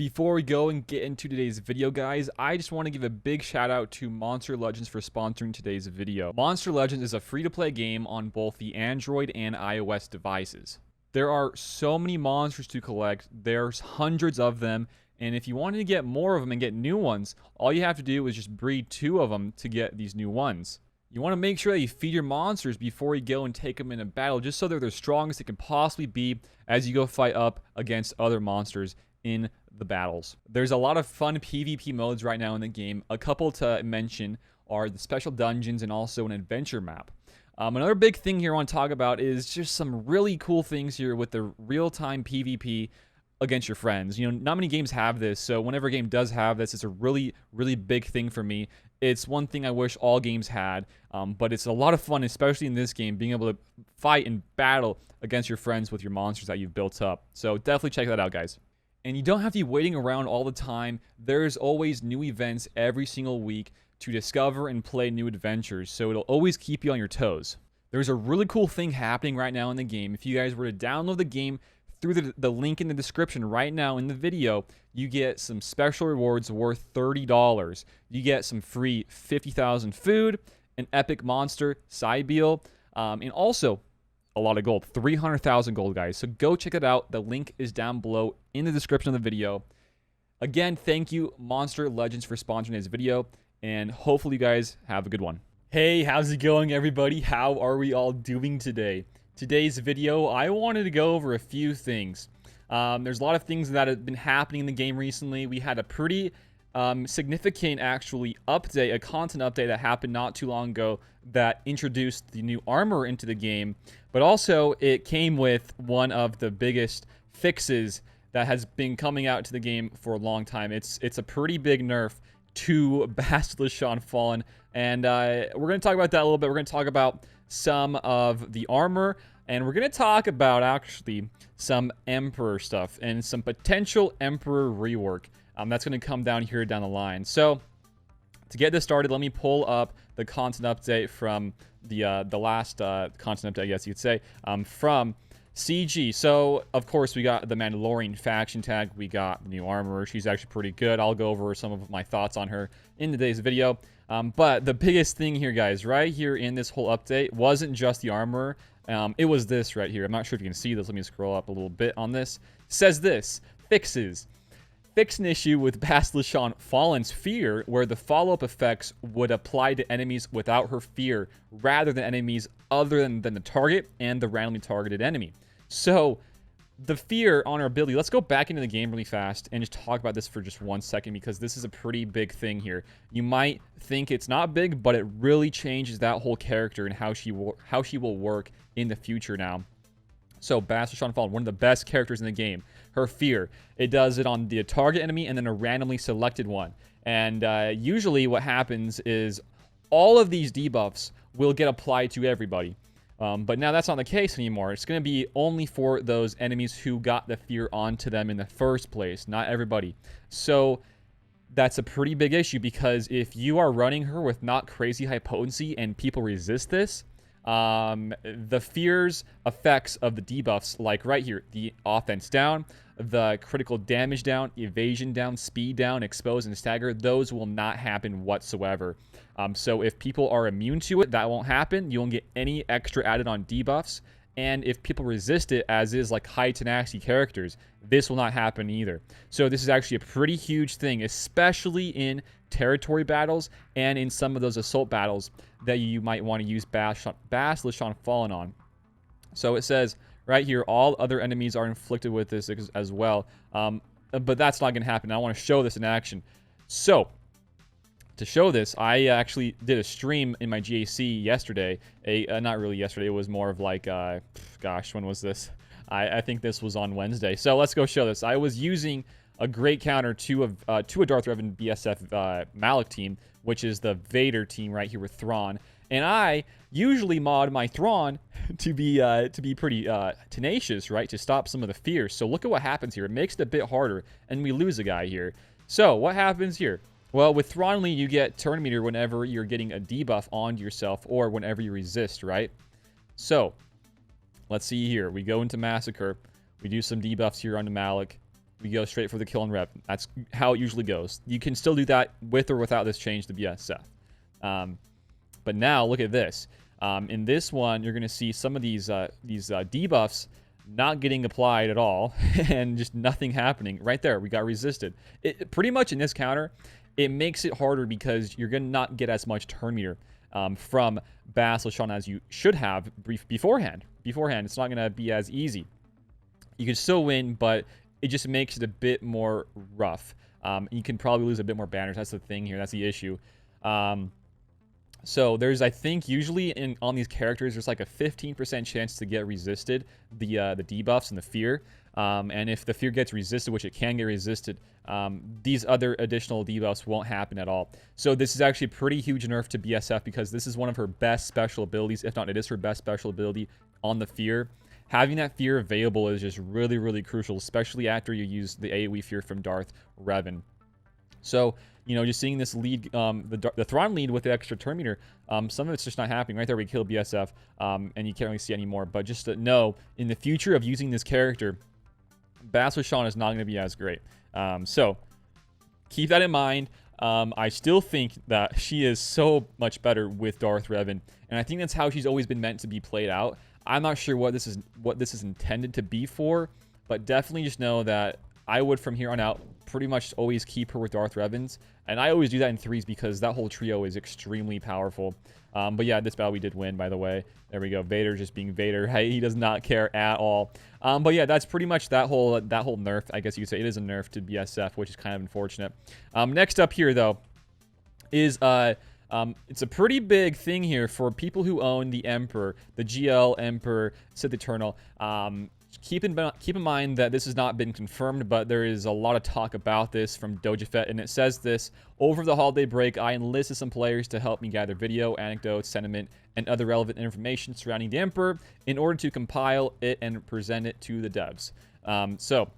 Before we go and get into today's video, guys, I just want to give a big shout out to Monster Legends for sponsoring today's video. Monster Legends is a free-to-play game on both the Android and iOS devices. There are so many monsters to collect, there's hundreds of them, and if you wanted to get more of them and get new ones, all you have to do is just breed 2 of them to get these new ones. You want to make sure that you feed your monsters before you go and take them in a battle, just so they're the strongest they can possibly be as you go fight up against other monsters in the battles. There's a lot of fun PvP modes right now in the game. A couple to mention are the special dungeons and also an adventure map. Another big thing here I want to talk about is just some really cool things here with the real-time PvP against your friends. You know, not many games have this, so whenever a game does have this, it's a really, really big thing for me. It's one thing I wish all games had, but it's a lot of fun, especially in this game, being able to fight and battle against your friends with your monsters that you've built up. So definitely check that out, guys. And you don't have to be waiting around all the time. There's always new events every single week to discover and play new adventures, so it'll always keep you on your toes. There's a really cool thing happening right now in the game. If you guys were to download the game through the link in the description right now in the video, you get some special rewards worth $30. You get some free 50,000 food, an epic monster, Cybeal, and also a lot of gold, 300,000 gold, guys. So go check it out. The link is down below in the description of the video. Again, thank you, Monster Legends, for sponsoring this video, and hopefully you guys have a good one. Hey, how's it going, everybody? How are we all doing today? Today's video, I wanted to go over a few things. There's a lot of things that have been happening in the game recently. We had a pretty significant, actually, update, a content update that happened not too long ago that introduced the new armor into the game, but also it came with one of the biggest fixes that has been coming out to the game for a long time. It's a pretty big nerf to Bastila Shan Fallen, and we're going to talk about that a little bit. We're going to talk about some of the armor, and we're going to talk about, actually, some Emperor stuff and some potential Emperor rework. That's going to come down here down the line. So, to get this started, let me pull up the content update from the last content update, I guess you could say, from CG. So, of course, we got the Mandalorian faction tag. We got the new armor. She's actually pretty good. I'll go over some of my thoughts on her in today's video. But the biggest thing here, guys, right here in this whole update wasn't just the armor. It was this right here. I'm not sure if you can see this. Let me scroll up a little bit on this. It says this: fixes. Fix an issue with Bastila Shan Fallen's fear, where the follow-up effects would apply to enemies without her fear, rather than enemies other than the target and the randomly targeted enemy. So, the fear on her ability, let's go back into the game really fast and just talk about this for just 1 second, because this is a pretty big thing here. You might think it's not big, but it really changes that whole character and how she will work in the future now. So, Bastila Shan Fallen, one of the best characters in the game. Her fear. It does it on the target enemy and then a randomly selected one. And usually what happens is all of these debuffs will get applied to everybody. But now that's not the case anymore. It's going to be only for those enemies who got the fear onto them in the first place, not everybody. So that's a pretty big issue, because if you are running her with not crazy high potency and people resist this, the fears effects of the debuffs, like right here, the offense down, the critical damage down, evasion down, speed down, expose, and stagger, those will not happen whatsoever. So if people are immune to it, that won't happen. You won't get any extra added on debuffs. And if people resist it, as is like high tenacity characters, this will not happen either. So this is actually a pretty huge thing, especially in territory battles and in some of those assault battles that you might want to use Bastila Shan Fallen on. So it says right here, all other enemies are inflicted with this as well. But that's not going to happen. I want to show this in action. So, to show this, I actually did a stream in my GAC yesterday. Not really yesterday. It was more of like, gosh, when was this? I think this was on Wednesday. So let's go show this. I was using a great counter to a Darth Revan BSF Malik team, which is the Vader team right here with Thrawn. And I usually mod my Thrawn to be pretty tenacious, right, to stop some of the fears. So look at what happens here. It makes it a bit harder, and we lose a guy here. So what happens here? Well, with Thrawn Lee, you get turn meter whenever you're getting a debuff onto yourself or whenever you resist, right? So, let's see here. We go into Massacre. We do some debuffs here onto Malik. we go straight for the kill and rev. That's how it usually goes. You can still do that with or without this change to BSF. But now look at this. In this one, you're going to see some of these debuffs not getting applied at all and just nothing happening. Right there, we got resisted. Pretty much in this counter, it makes it harder because you're going to not get as much turn meter from Bastila Shan as you should have beforehand. It's not going to be as easy. You can still win, but it just makes it a bit more rough. You can probably lose a bit more banners. That's the thing here. That's the issue. So there's, I think, usually on these characters, there's like a 15% chance to get resisted, the debuffs and the fear. And if the fear gets resisted, which it can get resisted, these other additional debuffs won't happen at all. So this is actually a pretty huge nerf to BSF because this is one of her best special abilities. If not, it is her best special ability on the fear. Having that fear available is just really, really crucial, especially after you use the AoE fear from Darth Revan. So, you know, just seeing this lead, the Thrawn lead with the extra turn meter, some of it's just not happening. Right there, we kill BSF, and you can't really see anymore. But just to know, in the future of using this character, Bastila Shan is not going to be as great. So, keep that in mind. I still think that she is so much better with Darth Revan, and I think that's how she's always been meant to be played out. I'm not sure what this is intended to be for, but definitely just know that I would, from here on out, pretty much always keep her with Darth Revans. And I always do that in 3s because that whole trio is extremely powerful. But yeah, this battle we did win, by the way. There we go. Vader just being Vader. He does not care at all. But yeah, that's pretty much that whole nerf. I guess you could say it is a nerf to BSF, which is kind of unfortunate. Next up here, though, is it's a pretty big thing here for people who own the Emperor, the GL Emperor, Sith Eternal. Keep in mind that this has not been confirmed, but there is a lot of talk about this from DojaFett, and it says this: over the holiday break, I enlisted some players to help me gather video, anecdotes, sentiment, and other relevant information surrounding the Emperor in order to compile it and present it to the devs. So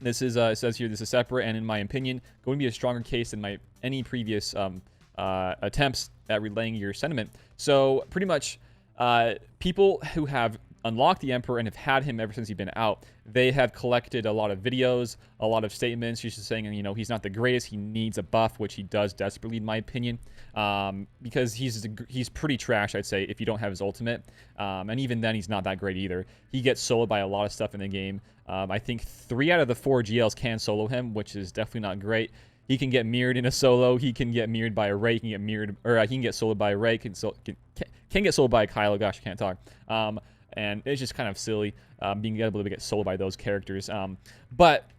this is it says here this is separate, and in my opinion, going to be a stronger case than any previous attempts at relaying your sentiment. So pretty much, people who have unlocked the Emperor and have had him ever since he's been out, they have collected a lot of videos, a lot of statements. She's just saying, you know, he's not the greatest. He needs a buff, which he does desperately, in my opinion, because he's pretty trash, I'd say, if you don't have his ultimate. And even then, he's not that great either. He gets soloed by a lot of stuff in the game. I think 3 out of the 4 GLs can solo him, which is definitely not great. He can get mirrored in a solo. He can get mirrored by a Rey. He can get mirrored, or he can get soloed by a Rey. Can get soloed by a Kylo. Gosh, I can't talk. And it's just kind of silly being able to get soloed by those characters. But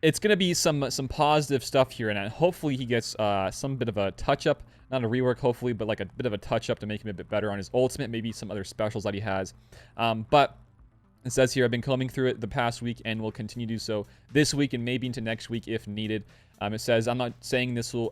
it's going to be some positive stuff here, and hopefully he gets some bit of a touch-up. Not a rework, hopefully, but like a bit of a touch-up to make him a bit better on his ultimate, maybe some other specials that he has. But it says here, I've been combing through it the past week and will continue to do so this week and maybe into next week if needed. It says, I'm not saying this will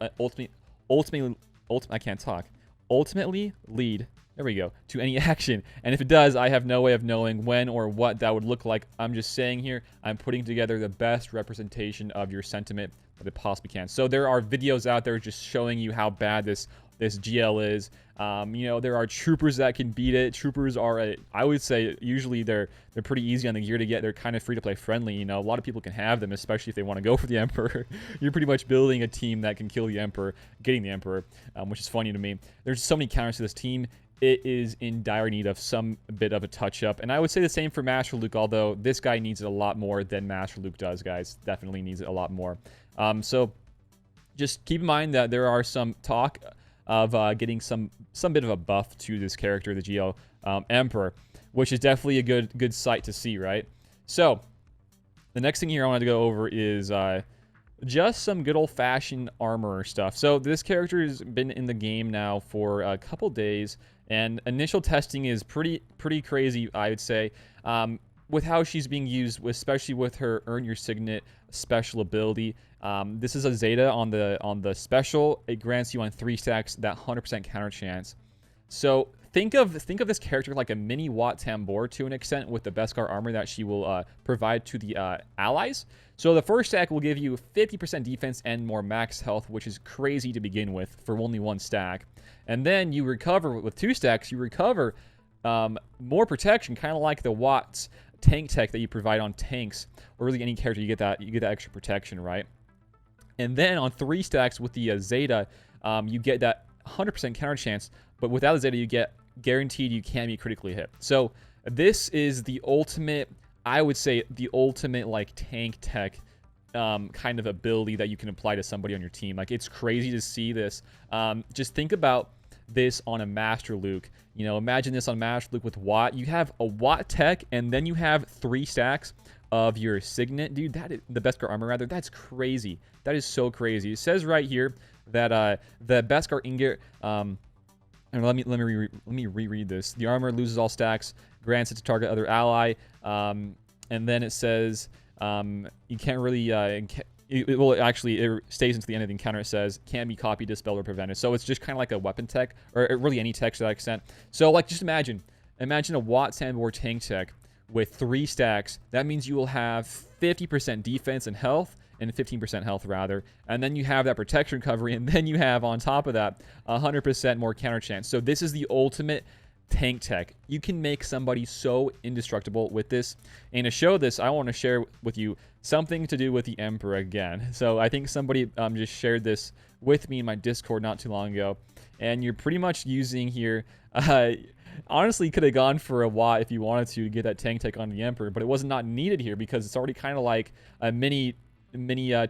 ultimately lead, there we go, to any action. And if it does, I have no way of knowing when or what that would look like. I'm just saying here, I'm putting together the best representation of your sentiment that it possibly can. So there are videos out there just showing you how bad this GL is. You know, there are troopers that can beat it. Troopers are, I would say, usually they're pretty easy on the gear to get. They're kind of free to play friendly. You know, a lot of people can have them, especially if they want to go for the Emperor. You're pretty much building a team that can kill the Emperor, getting the Emperor, which is funny to me. There's so many counters to this team. It is in dire need of some bit of a touch-up. And I would say the same for Master Luke, although this guy needs it a lot more than Master Luke does, guys. Definitely needs it a lot more. So just keep in mind that there are some talk of getting some bit of a buff to this character, the GL Emperor, which is definitely a good sight to see, right? So the next thing here I wanted to go over is just some good old-fashioned armor stuff. So this character has been in the game now for a couple days, and initial testing is pretty crazy, I would say, with how she's being used, especially with her Earn Your Signet special ability. This is a Zeta on the special. It grants you on 3 stacks that 100% counter chance. So think of this character like a mini Wat Tambor to an extent, with the Beskar armor that she will provide to the allies. So the first stack will give you 50% defense and more max health, which is crazy to begin with for only 1 stack. And then you recover with 2 stacks. You recover more protection, kind of like the Watts tank tech that you provide on tanks, or really any character, you get that extra protection, right? And then on 3 stacks with the Zeta, you get that 100% counter chance, but without the Zeta, you get guaranteed you can't be critically hit. So this is the ultimate, I would say, the ultimate like tank tech kind of ability that you can apply to somebody on your team. Like, it's crazy to see this. Just think about this on a Master Luke. You know, imagine this on Master Luke with Watt. You have a Watt tech, and then you have 3 stacks of your Signet. Dude, that is the Beskar armor, rather. That's crazy. That is so crazy. It says right here that the Beskar ingot, and let me reread this. The armor loses all stacks, grants it to target other ally, and then it says you can't really it stays into the end of the encounter. It says can't be copied, dispelled, or prevented. So it's just kind of like a weapon tech, or really any tech to that extent. So like, just imagine a Watt Sandbore tank tech with 3 stacks. That means you will have 50% defense and health, and 15% health rather, and then you have that protection recovery, and then you have on top of that 100% more counter chance. So this is the ultimate tank tech. You can make somebody so indestructible with this. And to show this, I want to share with you something to do with the Emperor again. So I think somebody just shared this with me in my Discord not too long ago, and you're pretty much using here honestly, could have gone for a Watt if you wanted to get that tank tech on the Emperor, but it was not needed here because it's already kind of like a mini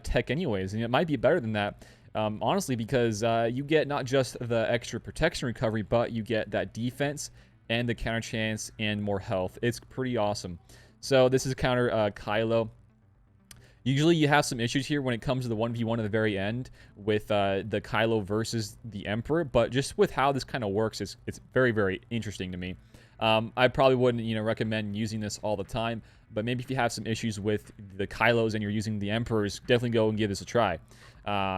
tech anyways, and it might be better than that, honestly, because you get not just the extra protection recovery, but you get that defense and the counter chance and more health. It's pretty awesome. So this is counter Kylo. Usually you have some issues here when it comes to the 1v1 at the very end with the Kylo versus the Emperor, but just with how this kind of works, it's very, very interesting to me. I probably wouldn't, recommend using this all the time, but maybe if you have some issues with the Kylos and you're using the Emperors, definitely go and give this a try.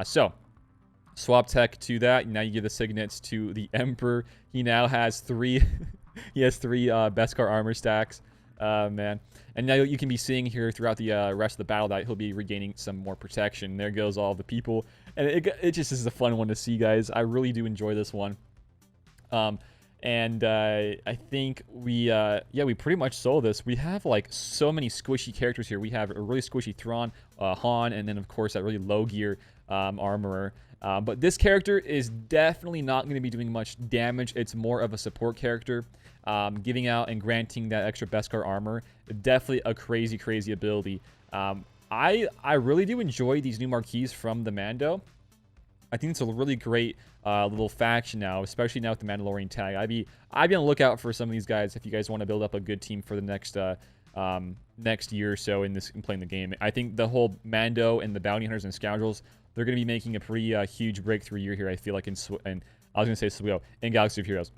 So, swap tech to that. Now you give the Signets to the Emperor. He now has 3, he has 3 Beskar armor stacks. Man. And now you can be seeing here throughout the rest of the battle that he'll be regaining some more protection. There goes all the people. And it just is a fun one to see, guys. I really do enjoy this one. And I think we pretty much sold this. We have like so many squishy characters here. We have a really squishy Thrawn, Han, and then of course that really low gear armorer. But this character is definitely not going to be doing much damage. It's more of a support character, giving out and granting that extra Beskar armor. Definitely a crazy, crazy ability. I really do enjoy these new marquees from the Mando. I think it's a really great little faction now, especially now with the Mandalorian tag. I'd be on the lookout for some of these guys if you guys want to build up a good team for the next year or so in playing the game. I think the whole Mando and the Bounty Hunters and Scoundrels, they're going to be making a pretty huge breakthrough year here, I feel like, in Galaxy of Heroes.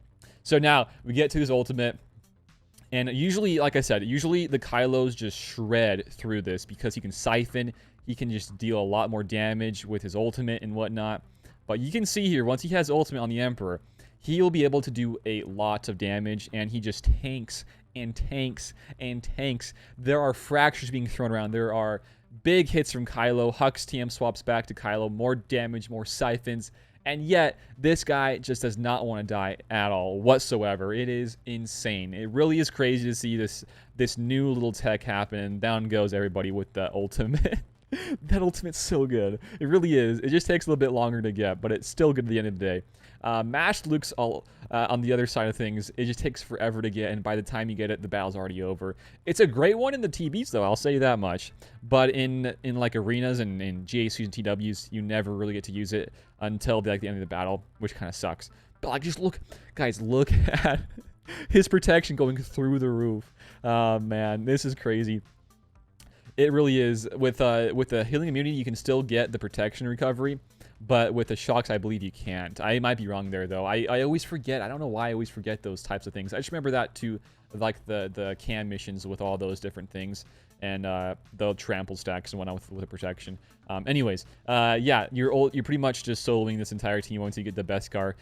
So now we get to his ultimate. And usually, like I said, usually the Kylos just shred through this because he can siphon. He can just deal a lot more damage with his ultimate and whatnot. But you can see here, once he has ultimate on the Emperor, he'll be able to do a lot of damage, and he just tanks and tanks and tanks. There are fractures being thrown around. There are big hits from Kylo. Hux TM swaps back to Kylo. More damage, more siphons. And yet, this guy just does not want to die at all whatsoever. It is insane. It really is crazy to see this new little tech happen, and down goes everybody with the ultimate. That ultimate's so good. It really is. It just takes a little bit longer to get, but it's still good at the end of the day. Mashed Luke's all on the other side of things. It just takes forever to get, and by the time you get it, the battle's already over. It's a great one in the TBs, though. I'll say you that much. But in like arenas and in GACs and TWs, you never really get to use it until like the end of the battle, which kind of sucks. But like, just look, guys, look at his protection going through the roof. Man, this is crazy. It really is. With the healing immunity, you can still get the protection recovery, but with the shocks, I believe you can't. I might be wrong there, though. I always forget. I don't know why I always forget those types of things. I just remember that too, like the cam missions with all those different things, and the trample stacks and whatnot with the protection. Anyways, yeah, you're pretty much just soloing this entire team once you get the Beskar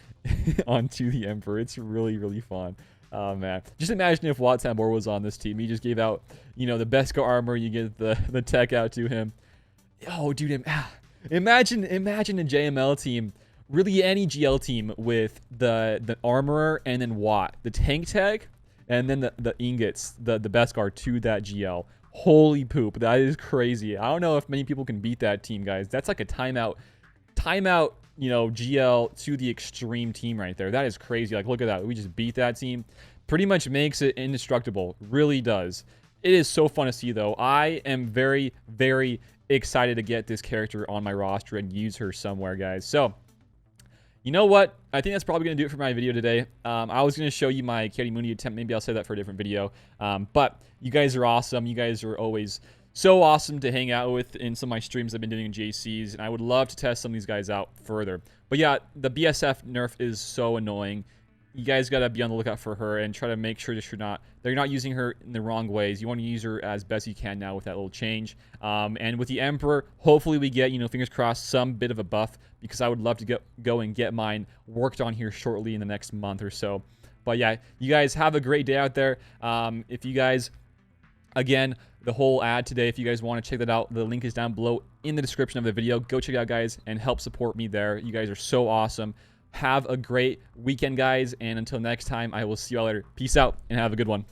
onto the Emperor. It's really, really fun. Oh, man. Just imagine if Watt Sandbore was on this team. He just gave out, the Beskar armor. You get the tech out to him. Oh, dude. Imagine a JML team, really any GL team with the armorer and then Watt. The tank tag and then the ingots, the Beskar to that GL. Holy poop, that is crazy. I don't know if many people can beat that team, guys. That's like a timeout, you know, GL to the extreme team right there. That is crazy. Like, look at that. We just beat that team. Pretty much makes it indestructible. Really does. It is so fun to see, though. I am very, very excited to get this character on my roster and use her somewhere, guys. So, you know what? I think that's probably going to do it for my video today. I was going to show you my Katie Mooney attempt. Maybe I'll save that for a different video. But you guys are awesome. You guys are always so awesome to hang out with in some of my streams I've been doing in JCs. And I would love to test some of these guys out further. But yeah, the BSF nerf is so annoying. You guys got to be on the lookout for her and try to make sure that they're not using her in the wrong ways. You want to use her as best you can now with that little change. And with the Emperor, hopefully we get, you know, fingers crossed, some bit of a buff, because I would love to go and get mine worked on here shortly in the next month or so. But yeah, you guys have a great day out there. If you guys, again, the whole ad today, if you guys want to check that out, the link is down below in the description of the video. Go check it out, guys, and help support me there. You guys are so awesome. Have a great weekend, guys, and until next time, I will see you all later. Peace out, and have a good one.